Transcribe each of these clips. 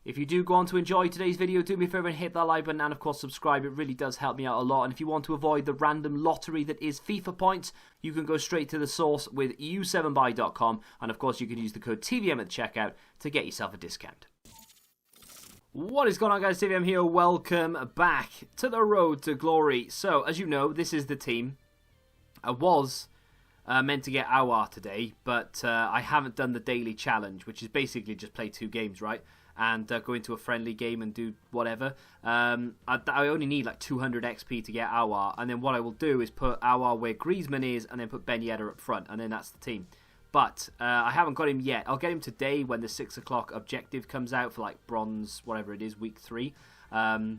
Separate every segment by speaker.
Speaker 1: If you do go on to enjoy today's video, do me a favour and hit that like button and of course subscribe. It really does help me out a lot. And if you want to avoid the random lottery that is FIFA points, you can go straight to the source with u7buy.com, and of course you can use the code TVM at checkout to get yourself a discount. What is going on, guys? TVM here. Welcome back to the road to glory. So, as you know, this is the team. I was meant to get Awar today, but I haven't done the daily challenge, which is basically just play 2 games, right? And go into a friendly game and do whatever. I only need like 200 XP to get Awar, and then what I will do is put Awar where Griezmann is, and then put Ben Yedder up front, and then that's the team. But I haven't got him yet. I'll get him today when the 6 o'clock objective comes out for like bronze, whatever it is, week 3. The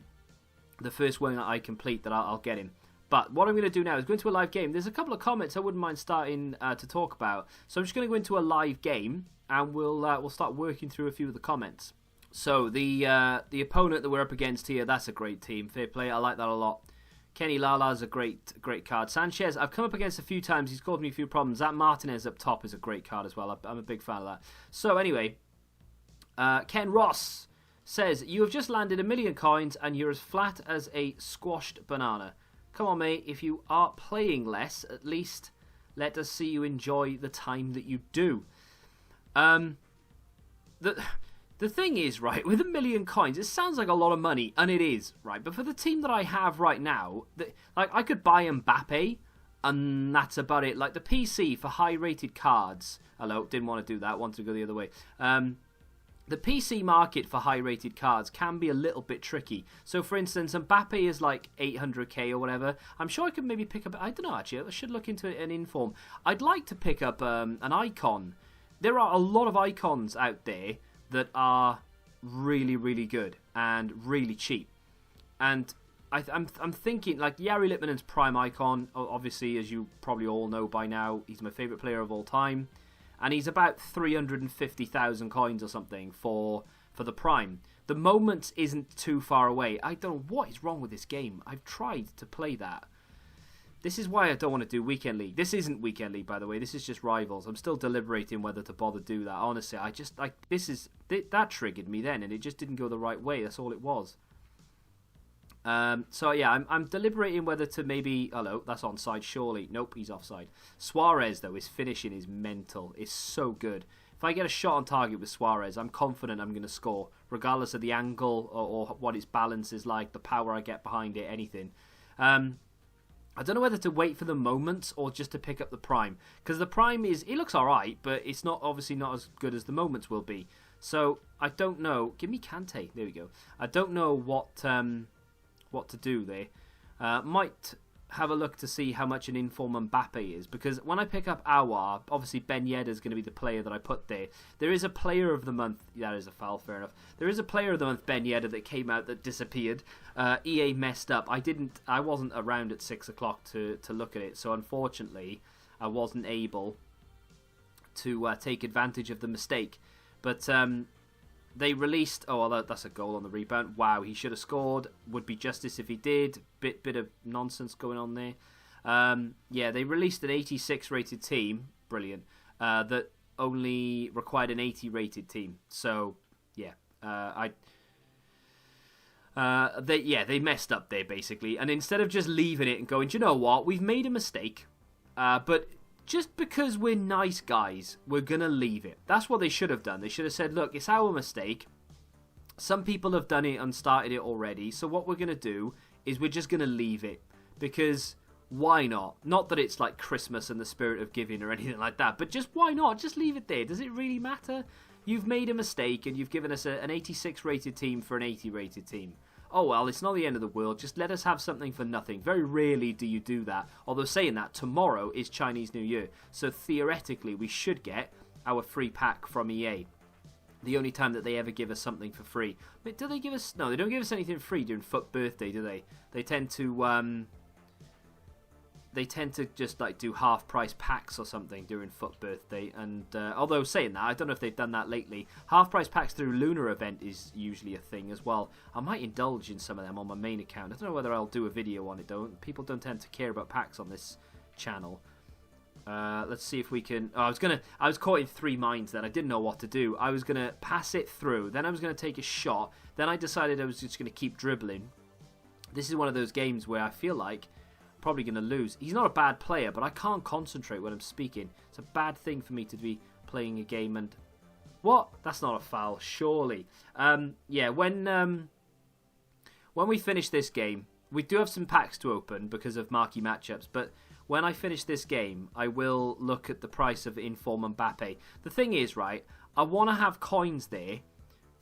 Speaker 1: first one that I complete, that I'll get him. But what I'm going to do now is go into a live game. There's a couple of comments I wouldn't mind starting to talk about. So I'm just going to go into a live game, and we'll start working through a few of the comments. So the opponent that we're up against here, that's a great team. Fair play, I like that a lot. Kenny Lala's a great card. Sanchez, I've come up against a few times. He's caused me a few problems. That Martinez up top is a great card as well. I'm a big fan of that. So anyway, Ken Ross says, you have just landed 1 million coins and you're as flat as a squashed banana. Come on, mate. If you are playing less, at least let us see you enjoy the time that you do. The thing is, right, with 1 million coins, it sounds like a lot of money, and it is, right? But for the team that I have right now, like I could buy Mbappe, and that's about it. Like the PC for high-rated cards. Hello, didn't want to do that. Wanted to go the other way. The PC market for high-rated cards can be a little bit tricky. So, for instance, Mbappe is like 800k or whatever. I'm sure I could maybe pick up... I don't know, actually. I should look into an inform. I'd like to pick up an icon. There are a lot of icons out there that are really, really good and really cheap. And I'm thinking, like, Jari Litmanen's prime icon, obviously, as you probably all know by now, he's my favourite player of all time. And he's about 350,000 coins or something for the prime. The moment isn't too far away. I don't know what is wrong with this game. I've tried to play that. This is why I don't want to do Weekend League. This isn't Weekend League, by the way. This is just Rivals. I'm still deliberating whether to bother do that. Honestly, I just, like, that triggered me then, and it just didn't go the right way. That's all it was. So, yeah, I'm deliberating whether to maybe... Hello, that's onside, surely. Nope, he's offside. Suarez, though, his finishing is mental. It's so good. If I get a shot on target with Suarez, I'm confident I'm going to score, regardless of the angle or what its balance is like, the power I get behind it, anything. I don't know whether to wait for the moments or just to pick up the prime. Because the prime it looks alright, but it's obviously not as good as the moments will be. So, I don't know. Give me Kante. There we go. I don't know what to do there. Might have a look to see how much an inform Mbappe is. Because when I pick up Awar, obviously Ben Yedder is going to be the player that I put there. There is a player of the month. That is a foul, fair enough. There is a player of the month, Ben Yedder, that came out that disappeared. EA messed up. I wasn't around at 6 o'clock to look at it. So unfortunately, I wasn't able to take advantage of the mistake. But they released... Oh, well, that's a goal on the rebound. Wow, he should have scored. Would be justice if he did. Bit of nonsense going on there. Yeah, they released an 86 rated team. Brilliant. That only required an 80 rated team. So, yeah. They messed up there, basically. And instead of just leaving it and going, do you know what? We've made a mistake. But... just because we're nice guys, we're going to leave it. That's what they should have done. They should have said, look, it's our mistake. Some people have done it and started it already. So what we're going to do is we're just going to leave it. Because why not? Not that it's like Christmas and the spirit of giving or anything like that. But just why not? Just leave it there. Does it really matter? You've made a mistake and you've given us an 86 rated team for an 80 rated team. Oh well, it's not the end of the world, just let us have something for nothing. Very rarely do you do that. Although saying that, tomorrow is Chinese New Year. So theoretically, we should get our free pack from EA. The only time that they ever give us something for free. But do they give us... No, they don't give us anything free during FUT birthday, do they? They tend to... They tend to just like do half-price packs or something during FUT birthday. And although saying that, I don't know if they've done that lately. Half-price packs through Lunar event is usually a thing as well. I might indulge in some of them on my main account. I don't know whether I'll do a video on it though. People don't tend to care about packs on this channel. Let's see if we can... Oh, I was caught in 3 mines then. I didn't know what to do. I was going to pass it through. Then I was going to take a shot. Then I decided I was just going to keep dribbling. This is one of those games where I feel like I'm probably going to lose. He's not a bad player, but I can't concentrate when I'm speaking. It's a bad thing for me to be playing a game and... What? That's not a foul, surely. Yeah, when we finish this game, we do have some packs to open because of marquee matchups, but... When I finish this game, I will look at the price of Inform Mbappe. The thing is, right, I want to have coins there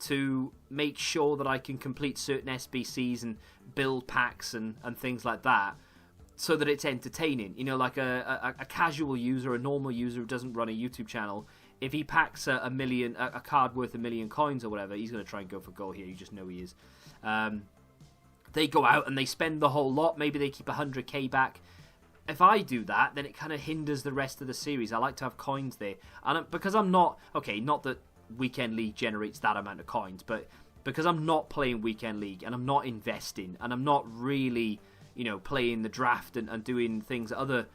Speaker 1: to make sure that I can complete certain SBCs and build packs and things like that so that it's entertaining. You know, like a casual user, a normal user who doesn't run a YouTube channel, if he packs a card worth 1 million coins or whatever, he's going to try and go for goal here. You just know he is. They go out and they spend the whole lot. Maybe they keep 100k back. If I do that, then it kind of hinders the rest of the series. I like to have coins there. And because I'm not... Okay, not that Weekend League generates that amount of coins, but because I'm not playing Weekend League and I'm not investing and I'm not really, you know, playing the draft and doing things that other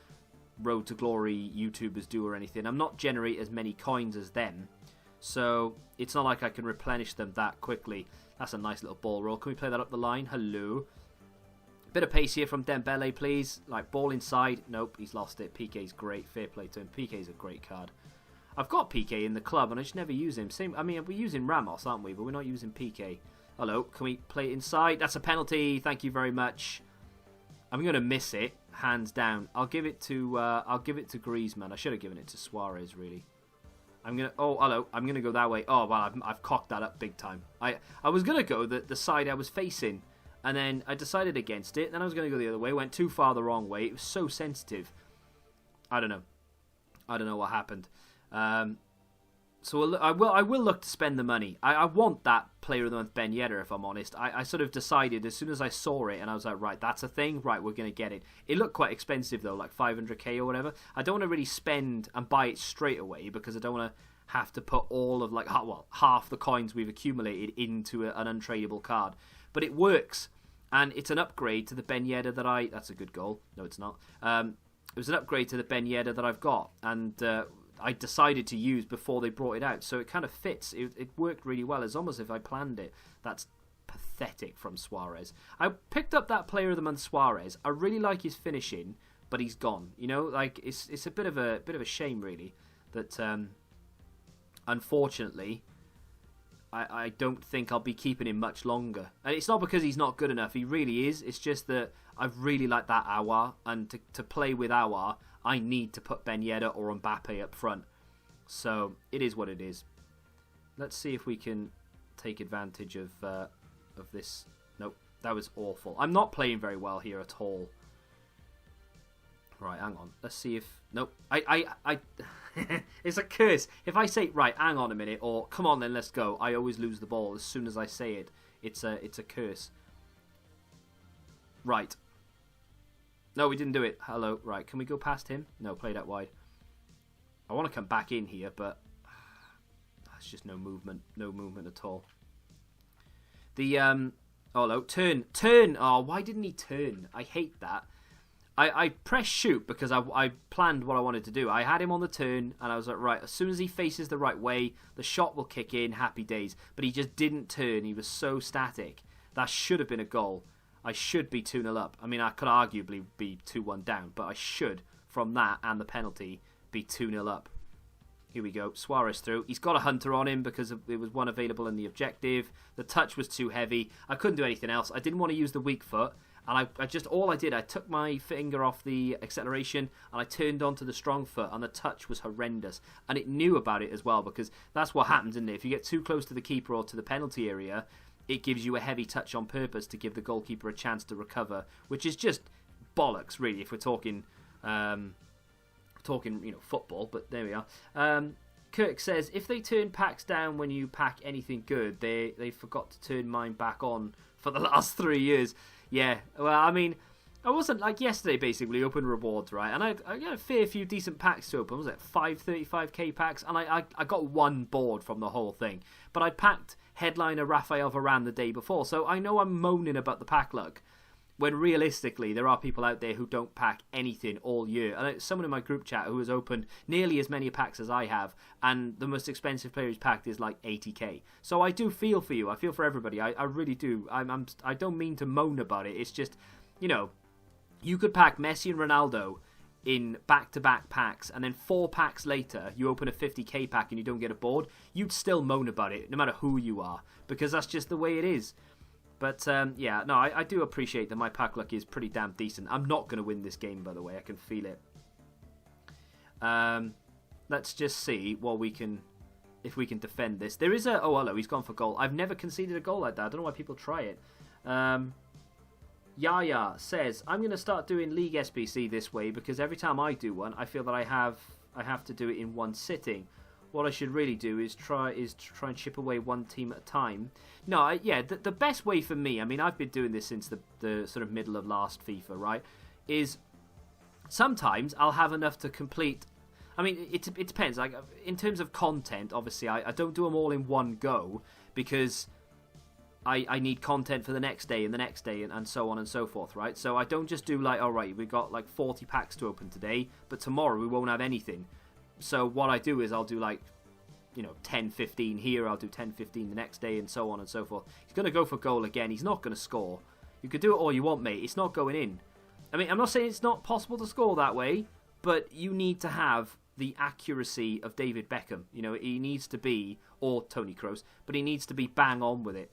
Speaker 1: Road to Glory YouTubers do or anything, I'm not generating as many coins as them. So it's not like I can replenish them that quickly. That's a nice little ball roll. Can we play that up the line? Hello. Bit of pace here from Dembele, please. Like, ball inside. Nope, he's lost it. PK's great. Fair play to him. PK's a great card. I've got PK in the club, and I just never use him. I mean, we're using Ramos, aren't we? But we're not using PK. Hello, can we play it inside? That's a penalty. Thank you very much. I'm going to miss it, hands down. I'll give it to Griezmann. I should have given it to Suarez, really. Oh, hello. I'm going to go that way. Oh, well, I've cocked that up big time. I was going to go the side I was facing. And then I decided against it. Then I was going to go the other way. Went too far the wrong way. It was so sensitive. I don't know. I don't know what happened. So I will look to spend the money. I want that Player of the Month Ben Yedder, if I'm honest. I sort of decided as soon as I saw it, and I was like, right, that's a thing. Right, we're going to get it. It looked quite expensive, though, like 500k or whatever. I don't want to really spend and buy it straight away because I don't want to have to put all of, like, half the coins we've accumulated into an untradeable card. But it works, and it's an upgrade to the Ben Yedder that That's a good goal. No, it's not. It was an upgrade to the Ben Yedder that I've got, and I decided to use before they brought it out, so it kind of fits. It worked really well. It's almost as if I planned it. That's pathetic from Suarez. I picked up that Player of the Month Suarez. I really like his finishing, but he's gone. You know, like it's a bit of a shame, really, that unfortunately, I don't think I'll be keeping him much longer. And it's not because he's not good enough. He really is. It's just that I really like that Aouar. And to play with Aouar, I need to put Ben Yedder or Mbappe up front. So it is what it is. Let's see if we can take advantage of this. Nope, that was awful. I'm not playing very well here at all. Right, hang on. Let's see if... Nope. I it's a curse. If I say, right, hang on a minute, or come on then, let's go, I always lose the ball as soon as I say it. It's a curse. Right. No, we didn't do it. Hello. Right, can we go past him? No, play that wide. I want to come back in here, but... That's just no movement. No movement at all. The, Oh, hello. Turn. Turn! Oh, why didn't he turn? I hate that. I pressed shoot because I planned what I wanted to do. I had him on the turn, and I was like, right, as soon as he faces the right way, the shot will kick in, happy days. But he just didn't turn. He was so static. That should have been a goal. I should be 2-0 up. I mean, I could arguably be 2-1 down, but I should, from that and the penalty, be 2-0 up. Here we go. Suarez through. He's got a hunter on him because there was one available in the objective. The touch was too heavy. I couldn't do anything else. I didn't want to use the weak foot. And I took my finger off the acceleration and I turned onto the strong foot, and the touch was horrendous. And it knew about it as well, because that's what happens, isn't it? If you get too close to the keeper or to the penalty area, it gives you a heavy touch on purpose to give the goalkeeper a chance to recover, which is just bollocks, really, if we're talking, football. But there we are. Kirk says, if they turn packs down when you pack anything good, they forgot to turn mine back on for the last 3 years. Yeah, well, I mean, I wasn't, like yesterday, basically, open rewards, right? And I got a fair few decent packs to open. Was it 5 35k packs? And I got one board from the whole thing. But I packed headliner Rafael Varane the day before, so I know I'm moaning about the pack luck. when realistically there are people out there who don't pack anything all year. And someone in my group chat who has opened nearly as many packs as I have, and the most expensive player he's packed is like 80k. So I do feel for you. I feel for everybody. I really do. I don't mean to moan about it. It's just, you know, you could pack Messi and Ronaldo in back-to-back packs, and then 4 packs later you open a 50k pack and you don't get a board. You'd still moan about it no matter who you are, because that's just the way it is. But yeah, no, I do appreciate that my pack luck is pretty damn decent. I'm not going to win this game, by the way. I can feel it. Let's just see what we can, if we can defend this. There is a... Oh, hello, he's gone for goal. I've never conceded a goal like that. I don't know why people try it. Yaya says, I'm going to start doing League SBC this way because every time I do one, I feel that I have to do it in one sitting. What I should really do is try and chip away one team at a time. No, yeah, the best way for me, I mean, I've been doing this since the sort of middle of last FIFA, right, is sometimes I'll have enough to complete. I mean, it depends. Like, in terms of content, obviously, I don't do them all in one go because I need content for the next day and the next day and so on and so forth, right? So I don't just do like, all right, we've got like 40 packs to open today, but tomorrow we won't have anything. So what I do is I'll do like, you know, 10, 15 here, I'll do 10, 15 the next day and so on and so forth. He's going to go for goal again. He's not going to score. You could do it all you want, mate. It's not going in. I mean, I'm not saying it's not possible to score that way, but you need to have the accuracy of David Beckham. You know, he needs to be, or Tony Kroos, but he needs to be bang on with it.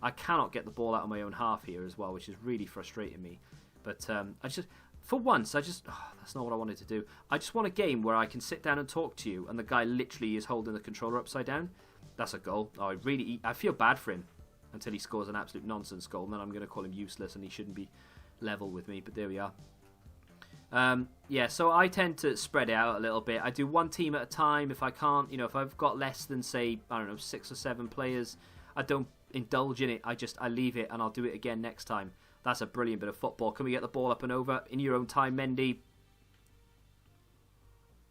Speaker 1: I cannot get the ball out of my own half here as well, which is really frustrating me. But I just... For once, that's not what I wanted to do. I just want a game where I can sit down and talk to you, and the guy literally is holding the controller upside down. That's a goal. Oh, I feel bad for him until he scores an absolute nonsense goal, and then I'm going to call him useless, and he shouldn't be level with me. But there we are. Yeah, so I tend to spread it out a little bit. I do one team at a time. If I can't, you know, if I've got less than, say, I don't know, 6 or 7 players, I don't indulge in it. I leave it, and I'll do it again next time. That's a brilliant bit of football. Can we get the ball up and over in your own time, Mendy?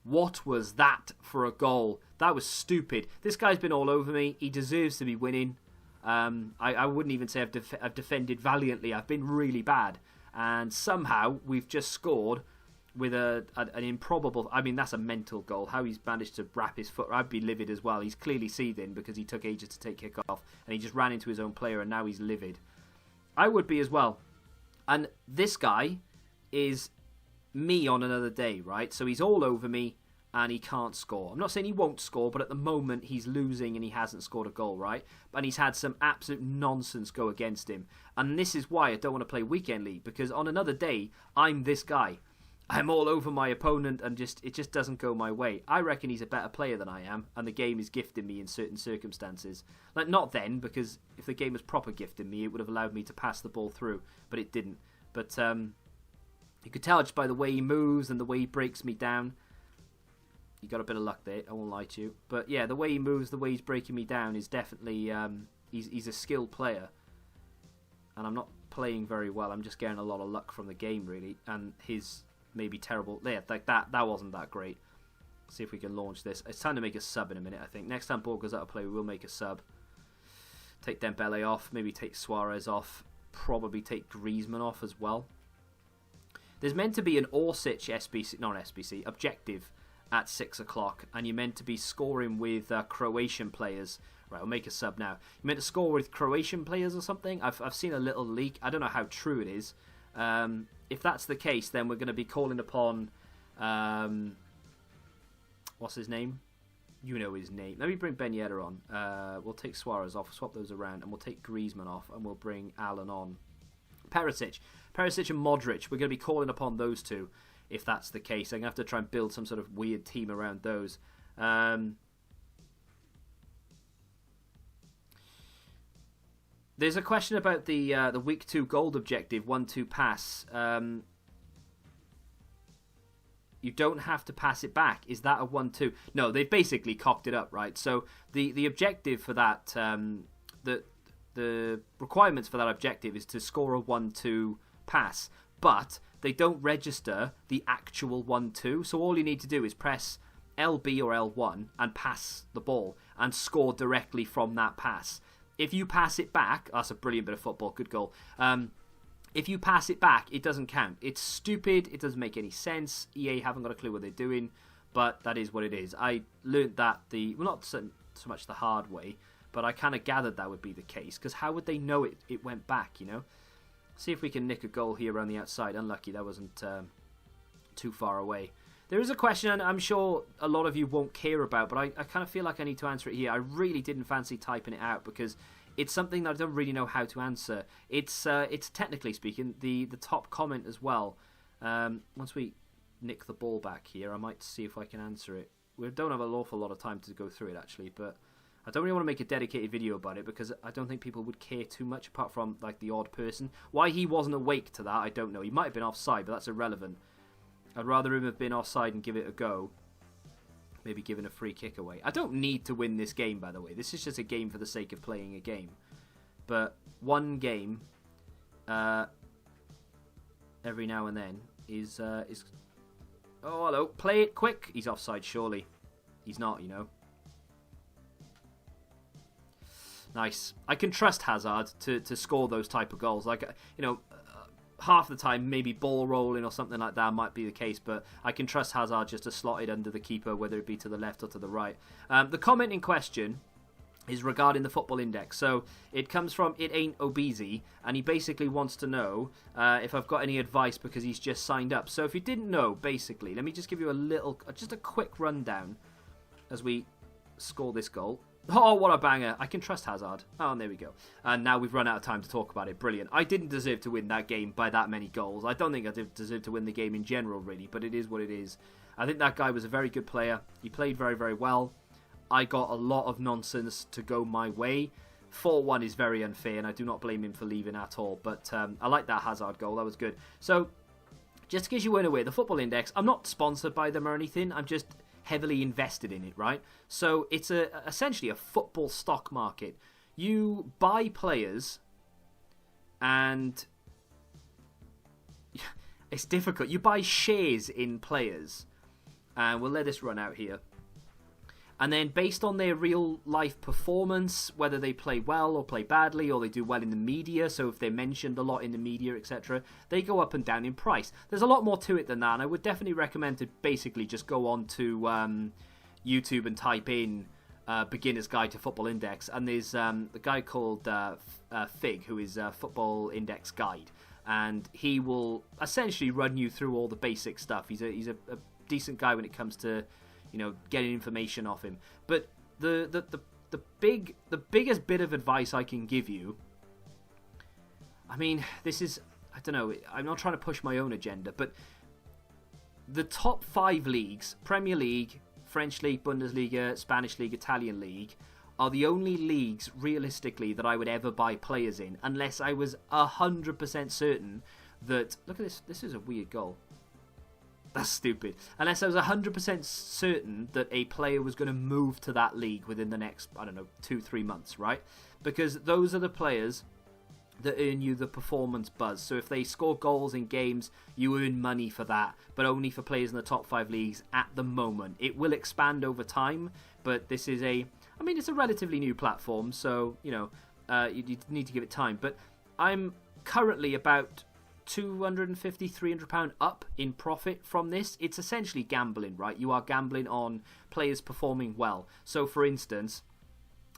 Speaker 1: What was that for a goal? That was stupid. This guy's been all over me. He deserves to be winning. I wouldn't even say I've defended valiantly. I've been really bad. And somehow we've just scored with an improbable... I mean, that's a mental goal. How he's managed to wrap his foot... I'd be livid as well. He's clearly seething because he took ages to take kick off. And he just ran into his own player and now he's livid. I would be as well. And this guy is me on another day, right? So he's all over me and he can't score. I'm not saying he won't score, but at the moment he's losing and he hasn't scored a goal, right? And he's had some absolute nonsense go against him. And this is why I don't want to play Weekend League, because on another day, I'm this guy. I'm all over my opponent and it just doesn't go my way. I reckon he's a better player than I am, and the game is gifting me in certain circumstances. Like, not then, because if the game was proper gifting me, it would have allowed me to pass the ball through, but it didn't. But you could tell just by the way he moves and the way he breaks me down. You got a bit of luck there, I won't lie to you. But yeah, the way he moves, the way he's breaking me down is definitely... he's a skilled player. And I'm not playing very well. I'm just getting a lot of luck from the game, really. And his... maybe terrible. Yeah, like that wasn't that great. See if we can launch this. It's time to make a sub in a minute, I think. Next time ball goes out of play, we will make a sub. Take Dembele off. Maybe take Suarez off. Probably take Griezmann off as well. There's meant to be an Orsic SBC, not SBC, objective at 6 o'clock. And you're meant to be scoring with Croatian players. Right, we'll make a sub now. You're meant to score with Croatian players or something. I've seen a little leak. I don't know how true it is. If that's the case, then we're going to be calling upon, what's his name? You know his name. Let me bring Ben Yedder on. We'll take Suarez off, swap those around, and we'll take Griezmann off, and we'll bring Allen on. Perisic and Modric. We're going to be calling upon those two, if that's the case. I'm going to have to try and build some sort of weird team around those. There's a question about the week 2 gold objective, 1-2 pass. You don't have to pass it back. Is that a 1-2? No, they've basically cocked it up, right? So the objective for that, the requirements for that objective is to score a 1-2 pass, but they don't register the actual 1-2. So all you need to do is press LB or L1 and pass the ball and score directly from that pass. If you pass it back, that's a brilliant bit of football, good goal. if you pass it back, it doesn't count. It's stupid. It doesn't make any sense. EA haven't got a clue what they're doing, but that is what it is. I learned that not so much the hard way, but I kind of gathered that would be the case, because how would they know it went back, you know? See if we can nick a goal here around the outside. Unlucky, that wasn't too far away. There is a question I'm sure a lot of you won't care about, but I kind of feel like I need to answer it here. I really didn't fancy typing it out because it's something that I don't really know how to answer. It's technically speaking the top comment as well. Once we nick the ball back here, I might see if I can answer it. We don't have an awful lot of time to go through it actually, but I don't really want to make a dedicated video about it because I don't think people would care too much apart from like the odd person. Why he wasn't awake to that, I don't know. He might have been offside, but that's irrelevant. I'd rather him have been offside and give it a go. Maybe giving a free kick away. I don't need to win this game, by the way. This is just a game for the sake of playing a game. But one game every now and then is... Oh, hello. Play it quick. He's offside, surely. He's not, you know. Nice. I can trust Hazard to score those type of goals. Like, you know... half the time, maybe ball rolling or something like that might be the case, but I can trust Hazard just to slot it under the keeper, whether it be to the left or to the right. The comment in question is regarding the football index. So it comes from It Ain't Obese, and he basically wants to know if I've got any advice because he's just signed up. So if you didn't know, basically, let me just give you just a quick rundown as we score this goal. Oh, what a banger. I can trust Hazard. Oh, and there we go. And now we've run out of time to talk about it. Brilliant. I didn't deserve to win that game by that many goals. I don't think I deserve to win the game in general, really, but it is what it is. I think that guy was a very good player. He played very, very well. I got a lot of nonsense to go my way. 4-1 is very unfair, and I do not blame him for leaving at all. But I like that Hazard goal. That was good. So, just in case you weren't aware, the Football Index, I'm not sponsored by them or anything. I'm just heavily invested in it, right? So it's essentially a football stock market. You buy players and it's difficult. You buy shares in players, and we'll let this run out here. And then based on their real life performance, whether they play well or play badly, or they do well in the media, so if they're mentioned a lot in the media, etc., they go up and down in price. There's a lot more to it than that, and I would definitely recommend to basically just go on to YouTube and type in Beginner's Guide to Football Index, and there's a guy called Fig, who is Football Index Guide, and he will essentially run you through all the basic stuff. He's a decent guy when it comes to, you know, getting information off him. But the biggest bit of advice I can give you, I mean, this is, I don't know, I'm not trying to push my own agenda, but the top 5 leagues, Premier League, French League, Bundesliga, Spanish League, Italian League, are the only leagues, realistically, that I would ever buy players in, unless I was 100% certain that, look at this is a weird goal. That's stupid. Unless I was 100% certain that a player was going to move to that league within the next, I don't know, 2-3 months, right? Because those are the players that earn you the performance buzz. So if they score goals in games, you earn money for that, but only for players in the top 5 leagues at the moment. It will expand over time, but this is it's a relatively new platform, so, you know, you need to give it time. But I'm currently about £250-300 up in profit from this. It's essentially gambling, right? You are gambling on players performing well. So for instance,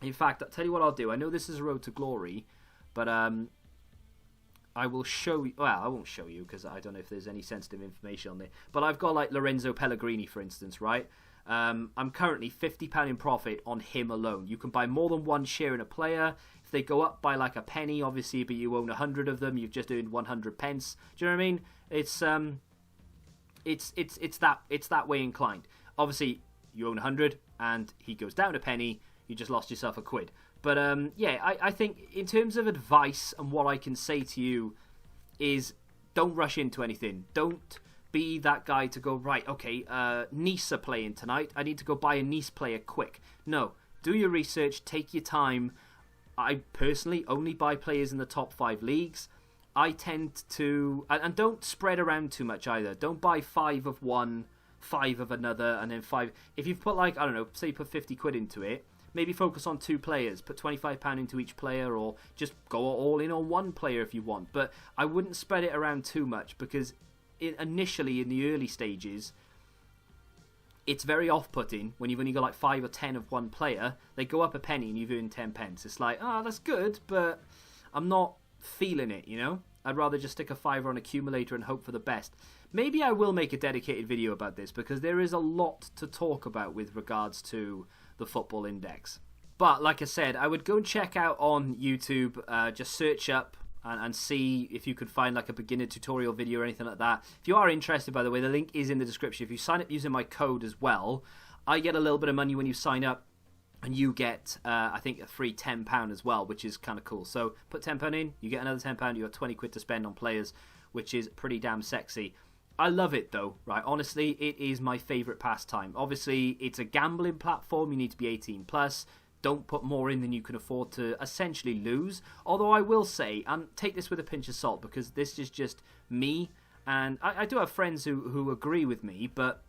Speaker 1: in fact, I'll tell you what I'll do. I know this is a road to glory, but I will show you. Well, I won't show you because I don't know if there's any sensitive information on there, but I've got like Lorenzo Pellegrini, for instance, right? I'm currently £50 in profit on him alone. You can buy more than one share in a player. If they go up by like a penny, obviously, but you own 100 of them, you've just earned 100 pence. Do you know what I mean? It's that way inclined. Obviously, you own 100 and he goes down a penny, you just lost yourself a quid. But yeah, I think in terms of advice and what I can say to you is don't rush into anything. Don't be that guy to go, right, okay, Nice are playing tonight. I need to go buy a Nice player quick. No, do your research, take your time. I personally only buy players in the top 5 leagues. I tend to, and don't spread around too much either. Don't buy 5 of one, 5 of another, and then 5. If you've put like, I don't know, say you put 50 quid into it, maybe focus on 2 players, put £25 into each player, or just go all in on 1 player if you want. But I wouldn't spread it around too much, because initially in the early stages, it's very off-putting when you've only got like 5 or 10 of one player. They go up a penny and you've earned 10 pence. It's like, oh, that's good, but I'm not feeling it, you know? I'd rather just stick a £5 on accumulator and hope for the best. Maybe I will make a dedicated video about this, because there is a lot to talk about with regards to the football index. But like I said, I would go and check out on YouTube, just search up and see if you could find like a beginner tutorial video or anything like that. If you are interested, by the way, the link is in the description. If you sign up using my code as well, I get a little bit of money when you sign up, and you get, I think, a free £10 as well, which is kind of cool. So put £10 in, you get another £10, you got 20 quid to spend on players, which is pretty damn sexy. I love it though, right? Honestly, it is my favourite pastime. Obviously, it's a gambling platform. You need to be 18 plus. Don't put more in than you can afford to essentially lose. Although I will say, and take this with a pinch of salt, because this is just me, and I do have friends who agree with me, but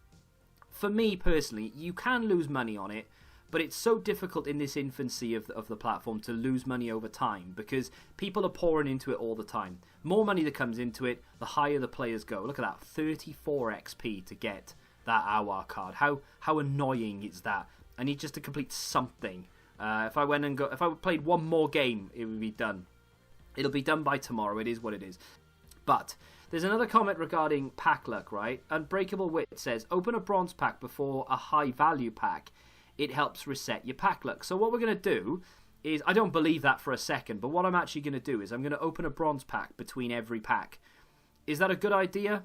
Speaker 1: for me personally, you can lose money on it, but it's so difficult in this infancy of the platform to lose money over time, because people are pouring into it all the time. More money that comes into it, the higher the players go. Look at that, 34 XP to get that Awar card. How annoying is that? I need just to complete something. If I played one more game, it would be done. It'll be done by tomorrow. It is what it is. But there's another comment regarding pack luck, right? Unbreakable Wit says, open a bronze pack before a high value pack. It helps reset your pack luck. So what we're going to do is, I don't believe that for a second, but what I'm actually going to do is I'm going to open a bronze pack between every pack. Is that a good idea?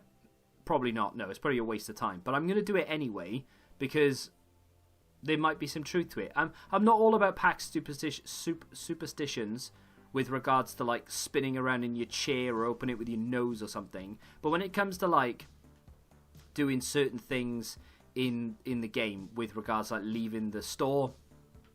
Speaker 1: Probably not. No, it's probably a waste of time. But I'm going to do it anyway, because there might be some truth to it. I'm not all about pack superstitions with regards to like spinning around in your chair or open it with your nose or something. But when it comes to like doing certain things in the game with regards like leaving the store,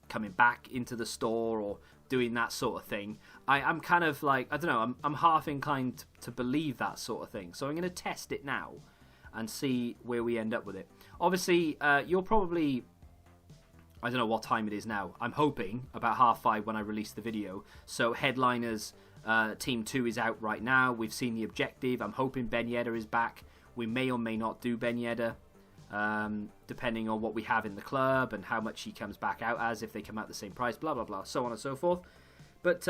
Speaker 1: coming back into the store, or doing that sort of thing, I'm kind of like, I don't know, I'm half inclined to believe that sort of thing. So I'm going to test it now and see where we end up with it. Obviously, you'll probably, I don't know what time it is now. I'm hoping about 5:30 when I release the video. So Headliners Team 2 is out right now. We've seen the objective. I'm hoping Ben Yedder is back. We may or may not do Ben Yedder, depending on what we have in the club and how much he comes back out as, if they come out the same price, blah, blah, blah, so on and so forth. But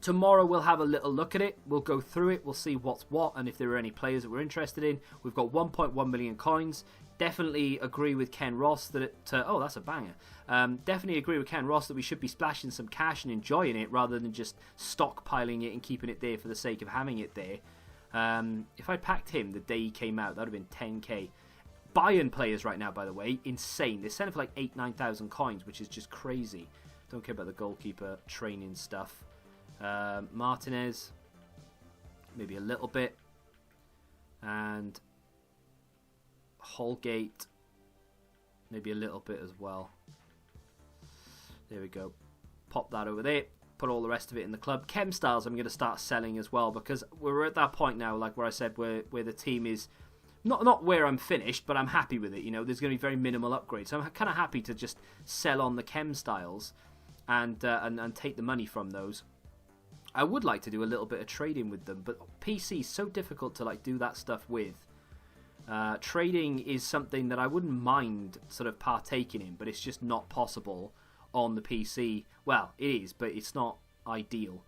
Speaker 1: tomorrow we'll have a little look at it. We'll go through it. We'll see what's what and if there are any players that we're interested in. We've got 1.1 million coins. Definitely agree with Ken Ross that it... oh, that's a banger. Definitely agree with Ken Ross that we should be splashing some cash and enjoying it rather than just stockpiling it and keeping it there for the sake of having it there. If I packed him the day he came out, that would have been 10k. Bayern players right now, by the way, insane. They're selling for like 9,000 coins, which is just crazy. Don't care about the goalkeeper training stuff. Martinez, maybe a little bit. And Holgate, maybe a little bit as well. There we go. Pop that over there. Put all the rest of it in the club. Chem Styles I'm going to start selling as well, because we're at that point now, like where I said, where the team is not where I'm finished, but I'm happy with it. You know, there's going to be very minimal upgrades. So I'm kind of happy to just sell on the Chem Styles and take the money from those. I would like to do a little bit of trading with them, but PC is so difficult to like do that stuff with. Trading is something that I wouldn't mind sort of partaking in, but it's just not possible on the PC. Well, it is, but it's not ideal.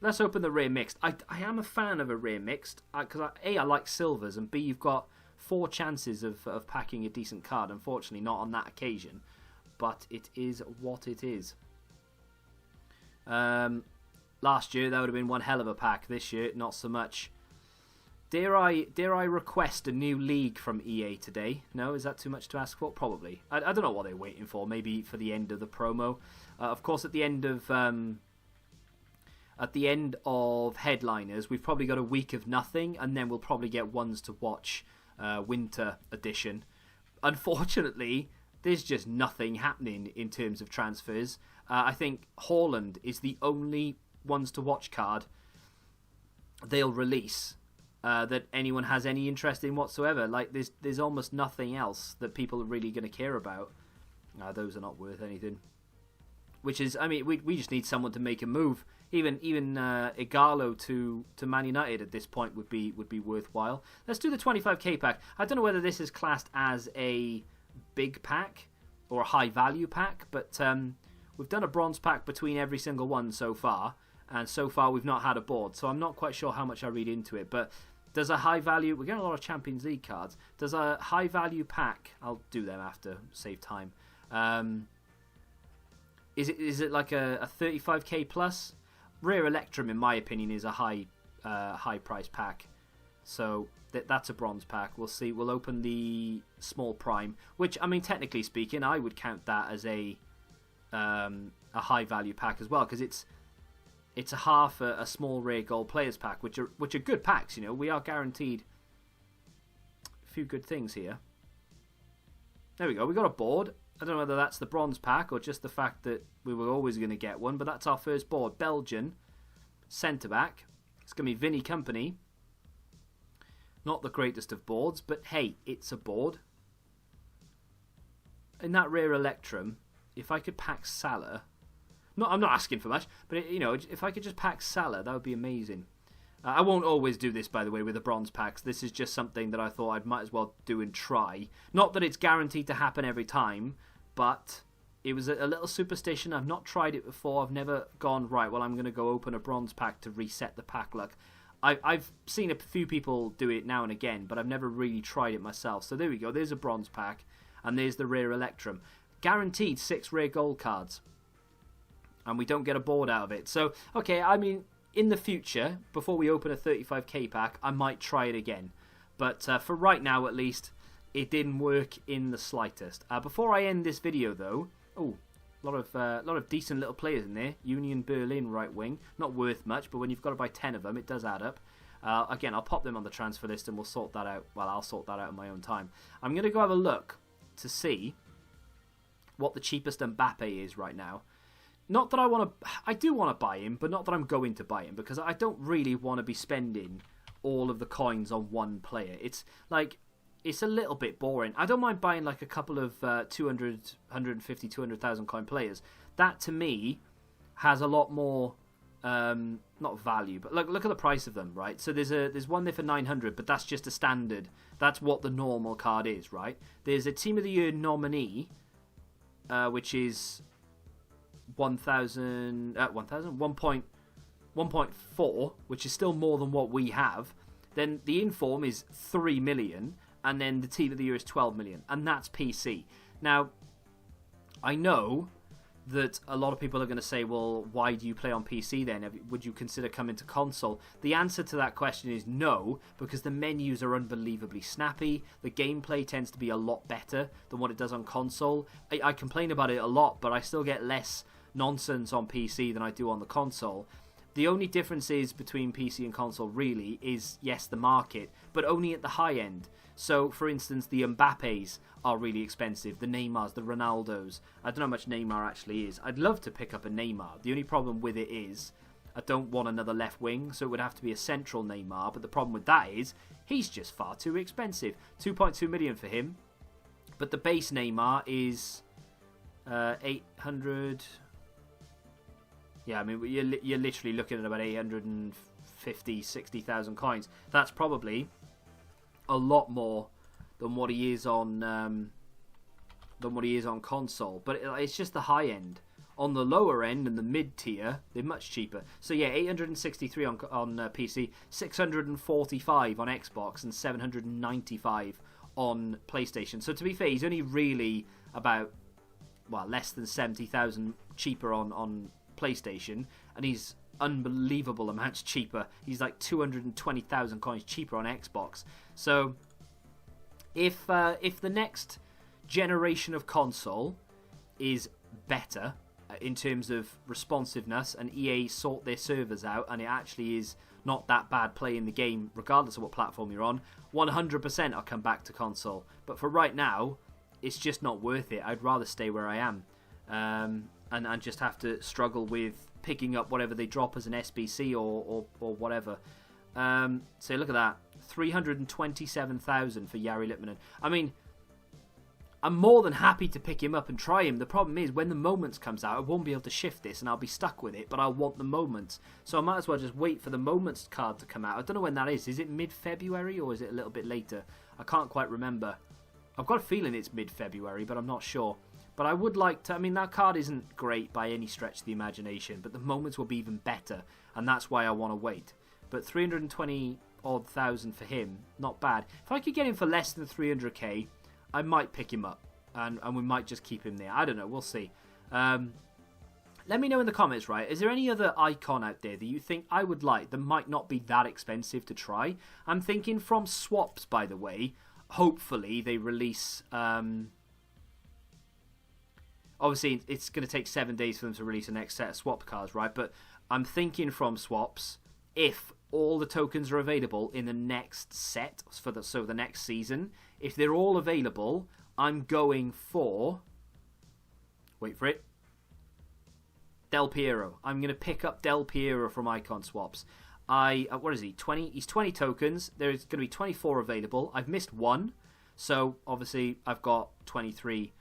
Speaker 1: Let's open the rare mixed. I am a fan of a rare mixed, because A, I like silvers, and B, you've got 4 chances of packing a decent card. Unfortunately, not on that occasion, but it is what it is. Last year, that would have been one hell of a pack. This year, not so much. Dare I request a new league from EA today? No, is that too much to ask for? Probably. I don't know what they're waiting for. Maybe for the end of the promo. Of course, at the end of Headliners, we've probably got a week of nothing, and then we'll probably get ones to watch Winter Edition. Unfortunately, there's just nothing happening in terms of transfers. I think Haaland is the only ones to watch card they'll release that anyone has any interest in whatsoever. Like, there's almost nothing else that people are really going to care about. Those are not worth anything. Which is, I mean, we just need someone to make a move. Even Igalo to Man United at this point would be worthwhile. Let's do the 25k pack. I don't know whether this is classed as a big pack or a high value pack, but we've done a bronze pack between every single one so far, and so far we've not had a board, so I'm not quite sure how much I read into it. But does a high value, we're getting a lot of Champions League cards, does a high value pack, I'll do them after, save time, is it like a 35k plus? Rare Electrum, in my opinion, is a high price pack, so that's a bronze pack. We'll see. We'll open the small prime, which, I mean, technically speaking, I would count that as a high value pack as well, because it's a half a small rare gold players pack, which are good packs. You know, we are guaranteed a few good things here. There we go. We got a board. I don't know whether that's the bronze pack or just the fact that we were always going to get one, but that's our first board. Belgian, centre-back. It's going to be Vinny Company. Not the greatest of boards, but hey, it's a board. In that rare Electrum, if I could pack Salah... I'm not asking for much, but you know, if I could just pack Salah, that would be amazing. I won't always do this, by the way, with the bronze packs. This is just something that I thought I might as well do and try. Not that it's guaranteed to happen every time, but it was a little superstition. I've not tried it before. I've never gone, right, well, I'm going to go open a bronze pack to reset the pack luck. I've seen a few people do it now and again, but I've never really tried it myself. So there we go. There's a bronze pack, and there's the rare Electrum. Guaranteed 6 rare gold cards, and we don't get a board out of it. So, okay, I mean, in the future, before we open a 35k pack, I might try it again. But for right now, at least, it didn't work in the slightest. Before I end this video, though, a lot of decent little players in there. Union Berlin right wing, not worth much, but when you've got to buy 10 of them, it does add up. Again, I'll pop them on the transfer list, and we'll sort that out. Well, I'll sort that out in my own time. I'm going to go have a look to see what the cheapest Mbappe is right now. Not that I do want to buy him, but not that I'm going to buy him, because I don't really want to be spending all of the coins on one player. It's like, it's a little bit boring. I don't mind buying like a couple of 200, 150, 200,000 coin players. That, to me, has a lot more, not value, but look at the price of them, right? So there's one there for 900, but that's just a standard. That's what the normal card is, right? There's a Team of the Year nominee, which is 1.4, which is still more than what we have. Then the Inform is 3 million, and then the Team of the Year is 12 million, and that's PC. Now, I know that a lot of people are going to say, well, why do you play on PC then? Would you consider coming to console? The answer to that question is no, because the menus are unbelievably snappy. The gameplay tends to be a lot better than what it does on console. I complain about it a lot, but I still get less nonsense on PC than I do on the console. The only difference is between PC and console really is, yes, the market, but only at the high end. So, for instance, the Mbappes are really expensive, the Neymars, the Ronaldos. I don't know how much Neymar actually is. I'd love to pick up a Neymar. The only problem with it is I don't want another left wing, so it would have to be a central Neymar, but the problem with that is he's just far too expensive. 2.2 million for him, but the base Neymar is 800... Yeah, I mean, you're literally looking at about 850, 60,000 coins. That's probably a lot more than what he is on console. But it's just the high end. On the lower end and the mid tier, they're much cheaper. So yeah, 863 on PC, 645 on Xbox, and 795 on PlayStation. So to be fair, he's only really about, well, less than 70,000 cheaper on PlayStation, and he's unbelievable amounts cheaper. He's like 220,000 coins cheaper on Xbox. So if the next generation of console is better in terms of responsiveness, and EA sort their servers out, and it actually is not that bad playing the game regardless of what platform you're on, 100% I'll come back to console. But for right now, it's just not worth it. I'd rather stay where I am. And just have to struggle with picking up whatever they drop as an SBC or whatever. So look at that. 327,000 for Jari Litmanen. I mean, I'm more than happy to pick him up and try him. The problem is, when the Moments comes out, I won't be able to shift this and I'll be stuck with it, but I want the Moments. So I might as well just wait for the Moments card to come out. I don't know when that is. Is it mid-February or is it a little bit later? I can't quite remember. I've got a feeling it's mid-February, but I'm not sure. But I would like to... I mean, that card isn't great by any stretch of the imagination, but the Moments will be even better, and that's why I want to wait. But 320-odd thousand for him, not bad. If I could get him for less than 300k, I might pick him up, and we might just keep him there. I don't know, we'll see. Let me know in the comments, right? Is there any other icon out there that you think I would like that might not be that expensive to try? I'm thinking from swaps, by the way. Hopefully they release... obviously, it's going to take 7 days for them to release the next set of swap cards, right? But I'm thinking from swaps, if all the tokens are available in the next set, for the next season, if they're all available, I'm going for... Wait for it. Del Piero. I'm going to pick up Del Piero from Icon Swaps. What is he? 20? He's 20 tokens. There's going to be 24 available. I've missed one. So, obviously, I've got 23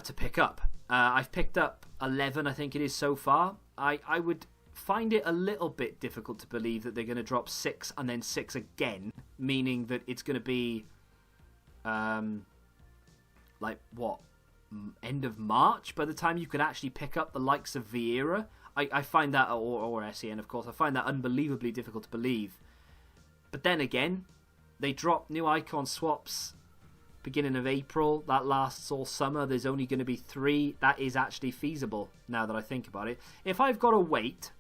Speaker 1: to pick up. I've picked up 11, I think it is, so far. I would find it a little bit difficult to believe that they're going to drop 6 and then 6 again, meaning that it's going to be, like, what, end of March by the time you can actually pick up the likes of Vieira. I find that, or SEN, of course, I find that unbelievably difficult to believe. But then again, they drop new icon swaps beginning of April. That lasts all summer. There's only going to be 3. That is actually feasible, now that I think about it. If I've got to wait...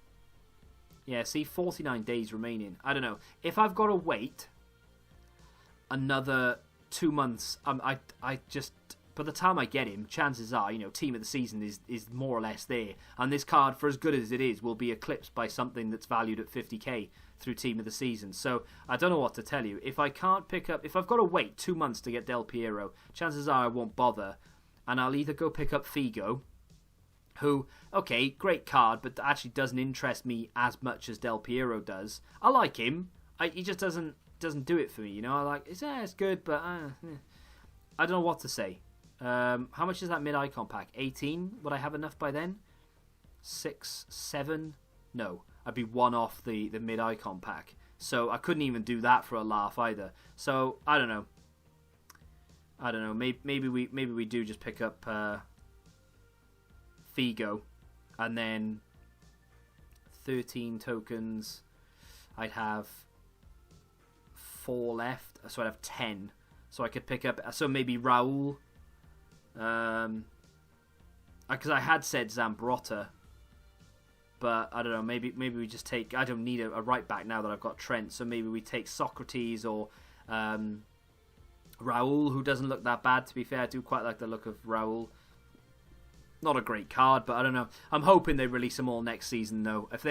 Speaker 1: Yeah, see, 49 days remaining. I don't know. If I've got to wait another 2 months, I just... By the time I get him, chances are, team of the season is more or less there. And this card, for as good as it is, will be eclipsed by something that's valued at 50k through team of the season. So, I don't know what to tell you. If I can't pick up... If I've got to wait 2 months to get Del Piero, chances are I won't bother. And I'll either go pick up Figo, who, okay, great card, but actually doesn't interest me as much as Del Piero does. I like him. He just doesn't do it for me, I like... It's good, but... I don't know what to say. How much is that mid-icon pack? 18? Would I have enough by then? 6? 7? No. I'd be 1 off the mid-icon pack. So I couldn't even do that for a laugh either. So, I don't know. Maybe we do just pick up Figo. And then 13 tokens. I'd have 4 left. So I'd have 10. So I could pick up... So maybe Raul... because I had said Zambrotta, but I don't know, maybe we just take... I don't need a right back now that I've got Trent, so maybe we take Socrates or Raul, who doesn't look that bad, to be fair. I do quite like the look of Raul. Not a great card, but I don't know. I'm hoping they release them all next season, though. If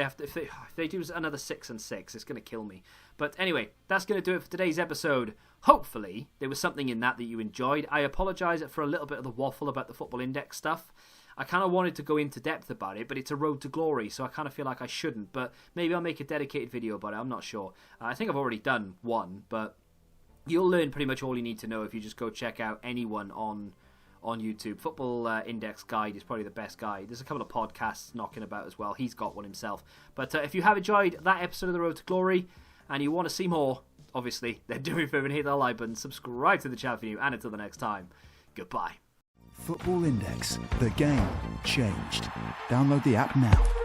Speaker 1: they do another 6 and 6, it's going to kill me. But anyway, that's going to do it for today's episode. Hopefully, there was something in that you enjoyed. I apologise for a little bit of the waffle about the Football Index stuff. I kind of wanted to go into depth about it, but it's a road to glory, so I kind of feel like I shouldn't. But maybe I'll make a dedicated video about it. I'm not sure. I think I've already done one, but you'll learn pretty much all you need to know if you just go check out anyone on YouTube. Football Index Guide is probably the best guide. There's a couple of podcasts knocking about as well. He's got one himself. But if you have enjoyed that episode of The Road to Glory and you want to see more, obviously, then do me a favour and hit that like button, subscribe to the channel for you, and until the next time, goodbye.
Speaker 2: Football Index. The game changed. Download the app now.